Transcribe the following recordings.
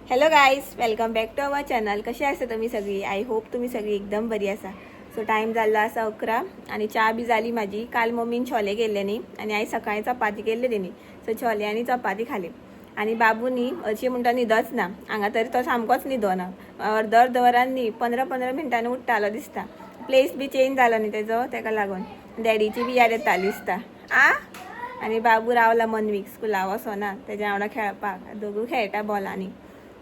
Hello guys, welcome back to our channel. कसे आसा तुम्ही सगळी? आय होप तुम्ही सगळी एकदम बरी आसा. सो टाईम झाला असा 11 आणि चहा बी झाली माझी. काल मम्मीन छोले केले न्ही आणि आई सकाळी चपाती केले तेणी. सो छोले आणि चपाती खाली आणि बाबूनी अशी म्हणटा न्हिदच ना. हांगा तरी तो सामकोच न्हिदना. अर्द अर्द वरांनी 15-15 मिनटांनी उठ्ठालो दिसता. प्लेस बी चेंज जालो न्ही तेजो, तेका लागून डॅडीची बी याद येताली दिसता. आणि बाबू रावला मनवीक स्कुला वचना, तेज्या वांगडा खेळपाक. दोगूय खेळटा बॉलांनी.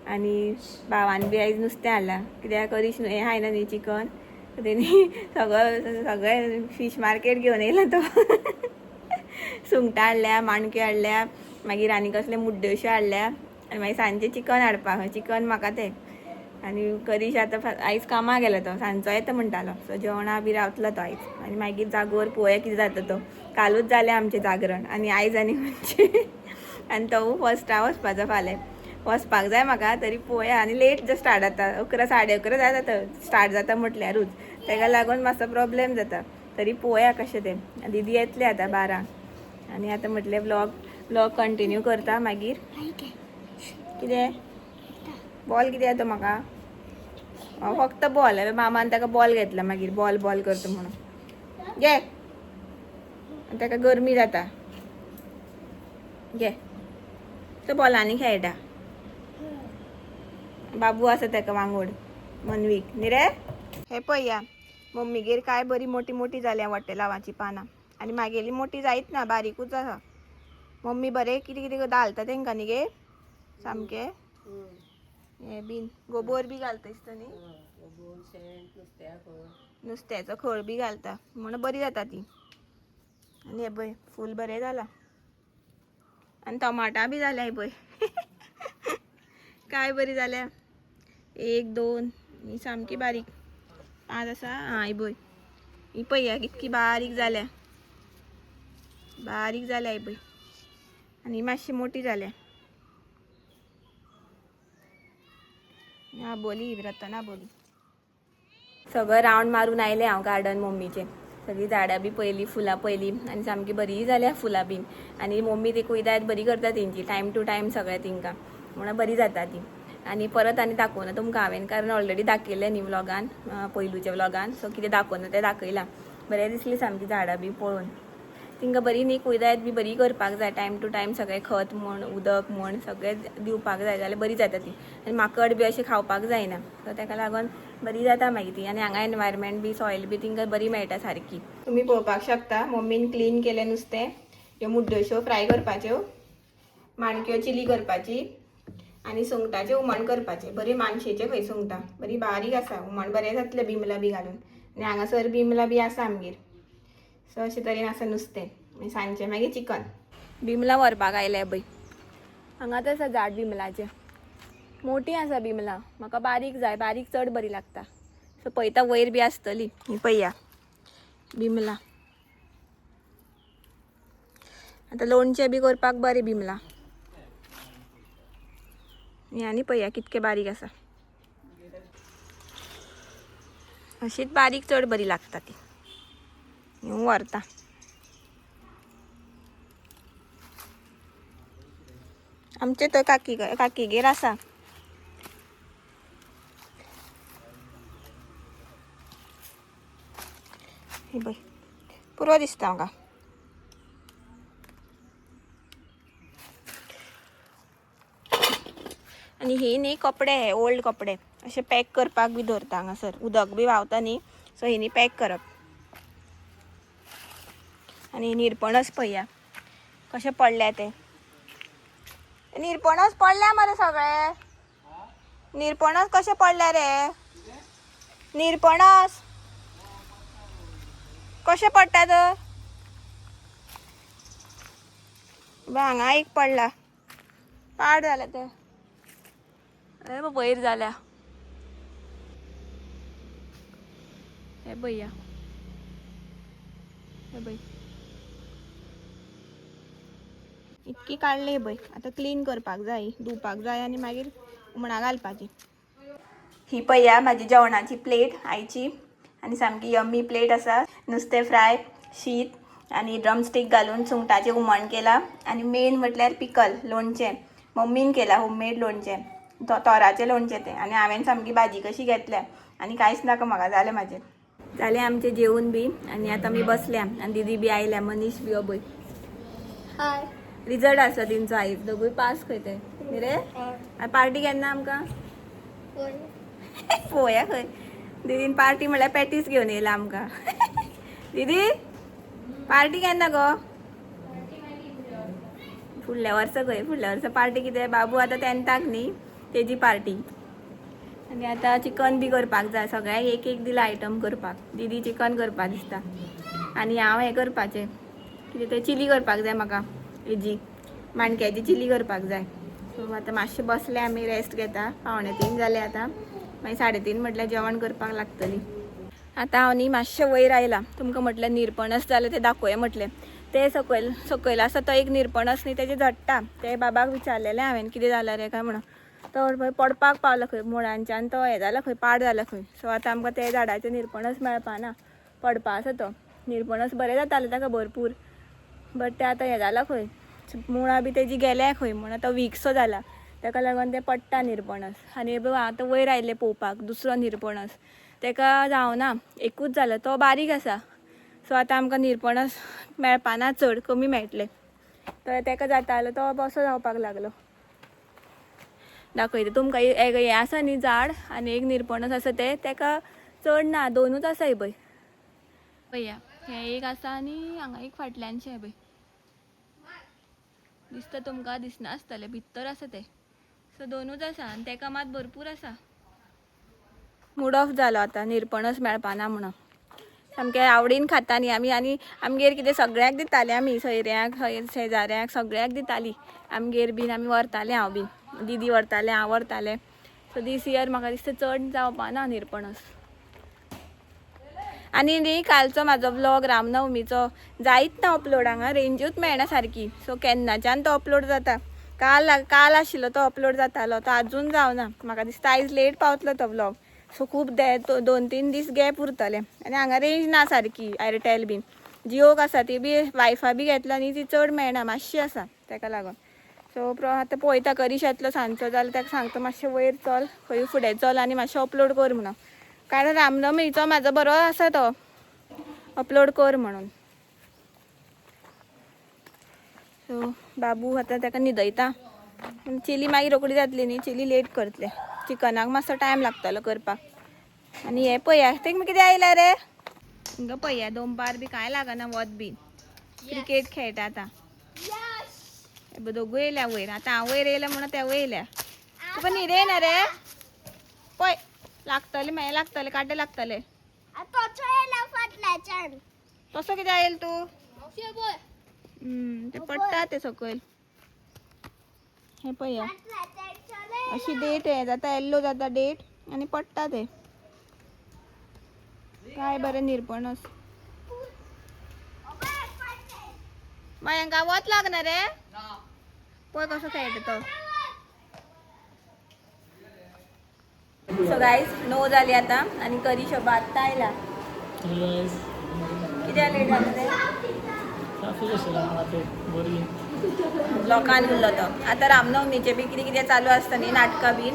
आणि भावान बी आयज नुस्तें हाडलां, कित्याक करीश हें खायना न्ही चिकन. तेणी सगळें फीश मार्केट घेवन येयला तो. सुंगटां हाडल्या, माणक्यो हाडल्या, मागीर आनी कसले मुड्ड्योश्यो हाडल्या आनी मागीर सांजचें चिकन हाडपाक. चिकन म्हाका तें आनी करीश आतां आयज कामाक गेलो तो, सांजचो येता म्हणटालो. सो जेवणा बी रावतलो तो आयज. आनी मागीर जागोर पळोवया कितें जाता तो. कालूच जालें आमचें जागरण आनी आयज आनी खंयचें. आनी तो फर्स्टा वचपाचो फाल्यां. वचपाक जाय म्हाका, तरी पळोवया. आनी लेट जो स्टार्ट जाता, 11 साडे 11 जाता स्टार्ट जाता म्हटल्यारूच. तेका लागून मातसो प्रॉब्लेम जाता. तरी पळोवया कशें तें. दीदी येतलें आतां 12. आनी आतां म्हटलें व्लॉग कंटिन्यू करता. मागीर कितें बॉल कितें येता म्हाका? फक्त बॉल. मामान ताका बॉल घेतला, मागीर बॉल करता म्हणून. घे. ताका गरमी जाता. घे. तो बॉलांनी खेळटा. बाबू आसा ताका वांगड मनवीक न्ही रे. हे पळया, मम्मीगेर काय बरी मोठी मोठी जाल्या वट्टे लावाची पानां. आनी म्हागेली मोठी जायत ना, बारीकूच आसा. मम्मी बरें कितें कितें घालता तेंकां न्ही गे सामकें. हें बीन गोबोर बी घालता दिसता न्ही. नुस्त्याचो खळ बी घालता म्हण बरी जाता ती. आनी हे पळय फूल बरें जालां. आनी टमाटां बी जाल्या. हे पळय. काय बरी जाल्या. 1 2 ही सामकी बारीक. 5 आसा. ही पळय. ही पळया कितकी बारीक जाल्या. बारीक जाल्या ही पळय. आनी मातशी मोठी जाल्या. बोली रतना बोली. सगळं रावंड मारून आयलें हांव गार्डन मम्मीचें. सगळीं झाडां बी पयलीं, फुलां पयलीं आनी सामकी बरी जाल्या फुलां बीन. आनी मम्मी ती कुयदाद बरी करता तेंची, टायम टू टायम सगळें तिंकां म्हणून बरी जाता ती. आनी परत आनी दाखोवना तुमकां हांवें, कारण ऑलरेडी दाखयलें न्ही व्लॉगान, पयलूच्या व्लॉगान. सो कितें दाखोवना तें दाखयलां. बरें दिसली सामकी झाडां बी पळोवन. तिंकां बरी न्ही कुयदाद बी बरी करपाक जाय. टायम टू टायम सगळें खत म्हण, उदक म्हण सगळें दिवपाक जाय, जाल्यार बरी जाता ती. आनी माकड बी अशें खावपाक जायना. सो ताका लागून बरी जाता मागीर ती. आनी हांगा एनवायरमेंट बी, सॉयल बी तिंकां बरी मेळटा सारकी. तुमी पळोवपाक शकता मम्मीन क्लीन केलें नुस्तें. ह्यो मुड्ड्योश्यो फ्राय करपाच्यो, माणक्यो चिली करपाची आनी सुंगटाचें हुमण करपाचें. बरी मानशेचें खंय सुंगटां, बरी बारीक आसा. हुमण बरें जातलें बिमला बी घालून. आनी हांगासर बिमला बी आसा आमगेर. सो अशें तरेन आसा नुस्तें. आनी सांजचें मागीर चिकन. बिमला व्हरपाक आयल्या पळय. हांगाच आसा झाड बिमलाचें. मोठी आसा बिमला. म्हाका बारीक जाय, बारीक चड बरी लागता. सो पळयता वयर बी आसतली. ही पळया बिमला. आतां लोणचें बी करपाक बरें बिमला. आनी पळया कितके बारीक आसा. अशीच बारीक चड बरी लागता ती. व्हरता. आमचे तो काकीगेर आसा. ही पळय पुरो दिसता म्हाका. आनी ही न्ही कपडे, हे ओल्ड कपडे अशे पॅक करपाक बी दवरता हांगासर. उदक बी व्हांवता न्ही, सो हिनी पॅक करप. आनी निरपणस पळया कशें पडल्या ते. निरपणस पडल्या मरे सगळे. निरपणस कशें पडल्या रे. निरपणस कशें पडटा तर. हांगा एक पडला. पाड जालें तें. वयर जाल्या. हे पळया. हे पळय इतकी काडली पळय. आतां क्लीन करपाक जाय, धुवपाक जाय आनी मागीर हुमणा घालपाची. ही पळया म्हाजी जेवणाची प्लेट आयची. आनी सामकी यम्मी प्लेट आसा. नुस्तें फ्राय, शीत आनी ड्रमस्टीक घालून सुंगटाचें हुमण केलां. आनी मेन म्हटल्यार पिकल, लोणचें. मम्मीन केलां होममेड लोणचें. तोराचे लोणचे ते आणि हांवें सामकी भाजी कशी घेतल्या आणि कांयच नाका म्हाका जालें म्हाजें. जालें आमचें जेवण बी आणि आता मी बसल्या आणि दीदी बी आयल्या मनीश बी अबय. हाय. रिजल्ट आसलो तेंचो आयज दोगूय पास खंय ते रे. पार्टी केन्ना आमकां पळोवया खंय. दीदीन पार्टी म्हळ्यार पॅटीस घेवन येयला आमकां. दीदी पार्टी केन्ना गो. फुडल्या वर्सा खंय. फुडल्या वर्सा पार्टी कितें बाबू आतां 10थाक न्ही तेजी पार्टी. आनी आतां चिकन बी करपाक जाय सगळ्यांक एक एक दिला आयटम करपाक. दीदी चिकन करपा दिसता आनी हांव हें करपाचें कितें तें चिली करपाक जाय म्हाका. हेजी माणक्याची चिली करपाक जाय. सो आतां मातशें बसले आमी रेस्ट घेता. 2:45 जाले आतां. मागीर 3:30 म्हटल्यार जेवण करपाक लागतली. आतां हांव न्ही मातशें वयर आयलां. तुमकां म्हटलें निरपणस जालें तें दाखोवया म्हटलें. ते सकयल आसा तो एक निरपणस न्ही तेजें झडटा. ते बाबाक विचारलेलें हांवें कितें जालां रे काय म्हणून. तो पडपाक पावला खंय मुळांच्यान तो हें जाला खंय पाड जाला खंय. सो आतां आमकां ते झाडाचे निरपणस मेळपाना. पडपा आसा तो. निरपणस बरें जाताले ताका भरपूर. बट ते आतां हें जाला खंय मुळां बी तेजी गेल्या खंय म्हणून तो वीकसो जाला. ताका लागून ते पडटा निरपणस. आनी आतां वयर आयले पळोवपाक दुसरो निरपणस. ताका जावना एकूच जाला तो बारीक आसा. सो आतां आमकां निरपणस मेळपाना चड कमी मेळटले. तर ताका जातालो तो बसो जावपाक लागलो. दाखयता तुमकां. हें आसा न्ही झाड आनी एक निरपणस आसा ते ताका चड ना 2च आसा हे पळय. पळया हें एक आसा आनी हांगा एक फाटल्यानशें हें पळय दिसता तुमकां. दिसना आसतलें भितर आसा ते. सो 2च आसा आनी ताका मात भरपूर आसा. मूड ऑफ जालो आतां निरपणस मेळपाना म्हणून. सामकें आवडीन खाता न्ही आमी. आनी आमगेर कितें सगळ्याक दितालीं आमी सयऱ्यांक शेजाऱ्यांक सगळ्याक दितालीं. आमगेर बीन आमी व्हरतालें हांव बी. दीदी व्हरतालें हांव व्हरतालें. सो दीस इयर म्हाका दिसता चड जावपाना निरपणस. आनी न्ही कालचो म्हाजो व्लॉग रामनवमीचो जायत ना अपलोड. हांगा रेंजूच मेळना सारकी. सो केन्नाच्यान तो अपलोड जाता. काल आशिल्लो तो अपलोड जातालो तो आजून जावना. म्हाका दिसता आयज लेट पावतलो तो व्लॉग. सो खूब 2-3 दीस गॅप उरतले. आनी हांगा रेंज ना सारकी एअरटेल बीन. जियोक आसा ती बी वायफाय बी घेतला न्ही ती चड मेळना मातशी आसा ताका लागून. सो आतां पळयता करीश येतलो सांजचो जाल्यार ताका सांगता मातशें वयर चल खंय फुडें चल आनी मातशें अपलोड कर म्हणून. कारण रामनवमीचो म्हाजो बरो आसा तो अपलोड कर म्हणून. सो बाबू आतां ताका न्हिदयता. चिली मागीर रोखडी जातली न्ही. चिली लेट करतले. चिकनाक मातसो टायम लागतलो करपाक. आनी हें पळया ताका कितें आयला रे. हिंगा पळया दोंपार बी कांय लागना वत बी. क्रिकेट खेळटा आतां. दोगूय येयल्या वयर. आतां हांव वयर येयल्या म्हणून ते वयल्या. तुका न्हीद येयना रे. पळय लागतले मागीर लागतले कांटे लागतले. तसो कितें आयल तूं. ते पडटा ते सकयल. हें पळया अशी डेट हें जाता येल्लो जाता डेट आनी पडटा ते. काय बरें निरपणस. मागीर वत लागना रे. पळय कसो खेळटा तो. सो गायज 9 जाली आतां आनी करीश बाबा आत्तां आयला. कित्याक लेट जाता ते. लोकांन उरलो तो. आतां रामनवमीचे बी कितें कितें चालू आसता न्ही नाटकां बीन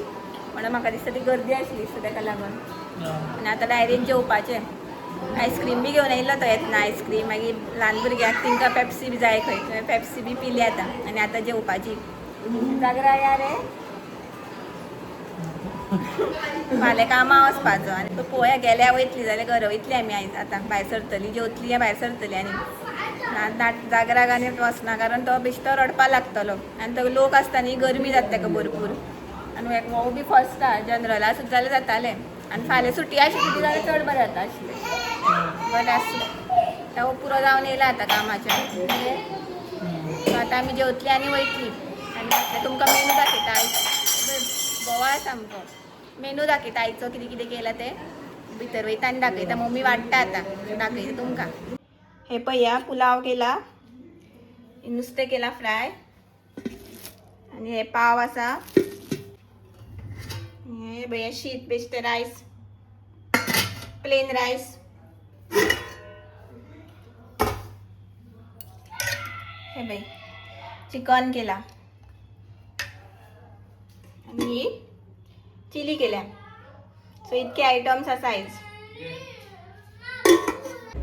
म्हणून म्हाका दिसता ती गर्दी आसली सो ताका लागून. आनी आतां डायरेक्ट जेवपाचें. आयस्क्रीम बी घेवन येयल्लो तो येतना आयस्क्रीम. मागीर ल्हान भुरग्यांक तांकां पेप्सी बी जाय खंय पेप्सी बी पिली आतां. आनी आतां जेवपाची. जागरा या रे. फाल्यां कामां वचपाचो आनी तो पळोवया गेल्यार वयतली जाल्यार घरा वयतली आमी आयज. आतां भायर सरतली जेवतली या भायर सरतली आनी जागराक आनी वचना कारण तो बेश्टो रडपा लागतलो. आनी तो लोक आसता न्ही गरमी जाता ताका भरपूर. आनी हो बी फसता जनरला सुद्दां जाल्यार जातालें. आनी फाल्यां सुटी आशिल्ली जाल्यार चड बरें जाता आशिल्लें. बरें आसूं तो पुरो जावन येयला आतां कामाच्यान. सो आतां आमी जेवतली आनी वयतली. आनी तुमकां मेनू दाखयता आयज. बोवाळ सामको. मेनू दाखयता आयचो कितें कितें केलां तें. भितर वयता आनी दाखयता. मम्मी वाडटा आतां दाखयता तुमकां. हे पळया पुलाव केला. नुस्तें केलां फ्राय. आनी हे पाव आसा. हे पळया शीत बेश्टें रायस प्लेन रायस. हे पळय चिकन केला. आनी चिली केल्या. सो इतके आयटम्स आसा आयज.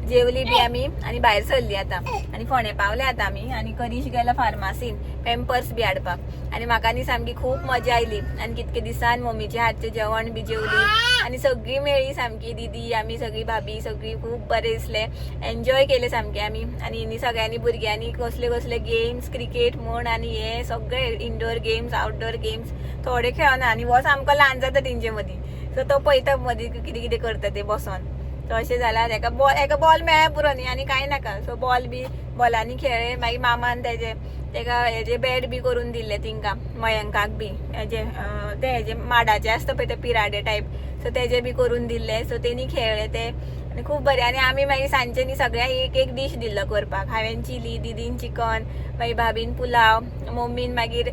जेवली बी आम्ही आणि भायर सरली आता आणि फोणे पावले आता आम्ही आणि करीश गेला फार्मासीन पॅम्पर्स बी हाडपाक आणि म्हाका न्ही सामकी खूप मजा आयली आणि कितके दिसान मम्मीचे हातचे जेवण बी जेवली आणि सगळी मेळ्ळी सामकी दीदी आमी सगळी भाभी सगळी खूप बरे दिसले. एन्जॉय केले सामके आमी आणि हिंनी सगळ्यांनी भुरग्यांनी कसले कसले गेम्स क्रिकेट म्हण आणि हे सगळे इंडोर गेम्स आउटडोर गेम्स थोडे खेळना आणि हो सामको ल्हान जाता तेंचे मदीं. सो तो पळयता मदीं कितें कितें करता ते बसोन. तो अशें जाला एका बॉल मेळ्ळ्या पुरो न्ही आनी कांय नाका. सो बॉल बी बॉलांनी खेळ्ळे. मागीर मामान तेका हेजे बॅट बी करून दिल्ले तिंकां मयंकाक बी हेजे माडाचे आसता पळय ते पिराडे टायप. सो तेजे बी करून दिल्ले. सो तेणी खेळ्ळे ते आनी खूब बरें. आनी आमी मागीर सांजचे न्ही सगळ्यांक एक एक डीश दिल्लो करपाक. हांवें चिली दीदीन चिकन मागीर भाभीन पुलाव मम्मीन मागीर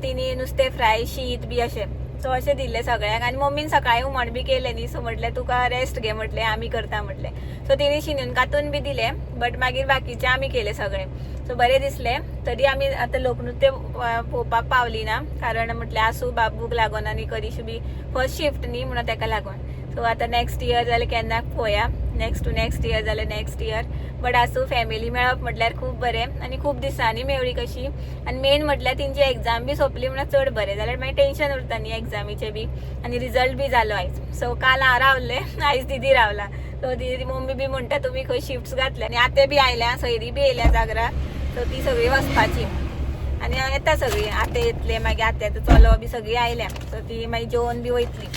तिणी नुस्तें फ्राय शीत बी अशें. सो अशें दिल्लें सगळ्यांक आनी मम्मीन सकाळीं हुमण बी केलें न्ही. सो म्हटलें तुका रेस्ट घे म्हटलें आमी करता म्हटलें. सो तिणी शिनून कातून बी दिलें बट मागीर बाकीचें आमी केलें सगळें. सो बरें दिसलें. तरी आमी आतां लोकनृत्य पळोवपाक पावली ना कारण म्हटलें आसूं बाबूक लागून आनी करीश बी फर्स्ट शिफ्ट न्ही म्हणून ताका लागून. सो आतां नेक्स्ट इयर जाल्यार केन्ना पळोवया. नेक्स्ट टू नेक्स्ट इयर जाल्यार नेक्स्ट इयर. बट आसूं फॅमिली मेळप म्हटल्यार खूब बरें आनी खूब दिसांनी मेवळी कशी. आनी मेन म्हटल्यार तेंची एग्जाम बी सोंपली म्हणल्यार चड बरें जाल्यार मागीर टेन्शन उरता न्ही एग्जामीचें बी. आनी रिजल्ट बी जालो आयज. सो काल हांव रावलें आयज दीदी रावला. सो दीदी मम्मी बी म्हणटा तुमी खंय शिफ्ट्स घातले आनी आते बी आयल्या सयरी बी येयल्या जागरा. सो ती सगळी वचपाची आनी येता सगळीं आते येतले मागीर आत्याचो चलो बी सगळीं आयल्या. सो ती मागीर जेवण बी वयतली.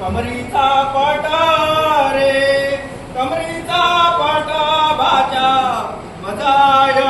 कमरीचा पाटा रे कमरीचा पाटा भाजा मजाय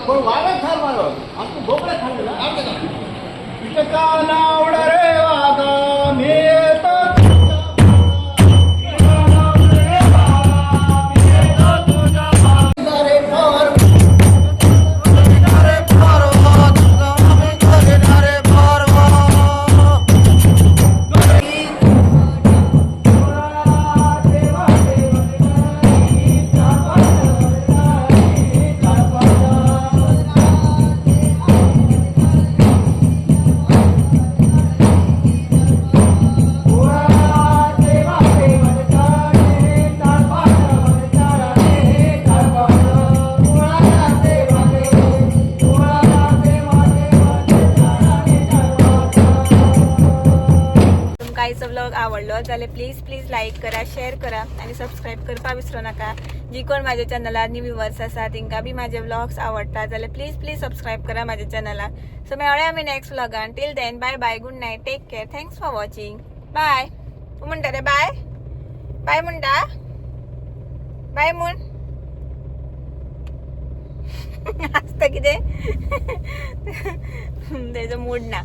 पण वाढत खाल मारो आमचं बोकडं खाल्लं ना पिटका नावड रे वागा मी येतो काहीच व्लॉग आवडलो जाल्यार प्लीज लाईक करा, शेअर करा आणि सबस्क्राईब करपा विसरू नका. जी कोण माझ्या चॅनलार न्यू व्ह्यूवर्स आसा तांकां बी माझे व्लॉग्स आवडटा जाल्यार प्लीज सबस्क्राईब करा माझ्या चॅनलाक. सो मेळ्या आमी नेक्स्ट व्लॉगान. Till then bye bye, good night, take care, thanks for watching. Bye. तू म्हणटा रे बाय बाय म्हणटा बाय म्हूण आसता कितें तेजो मूड ना.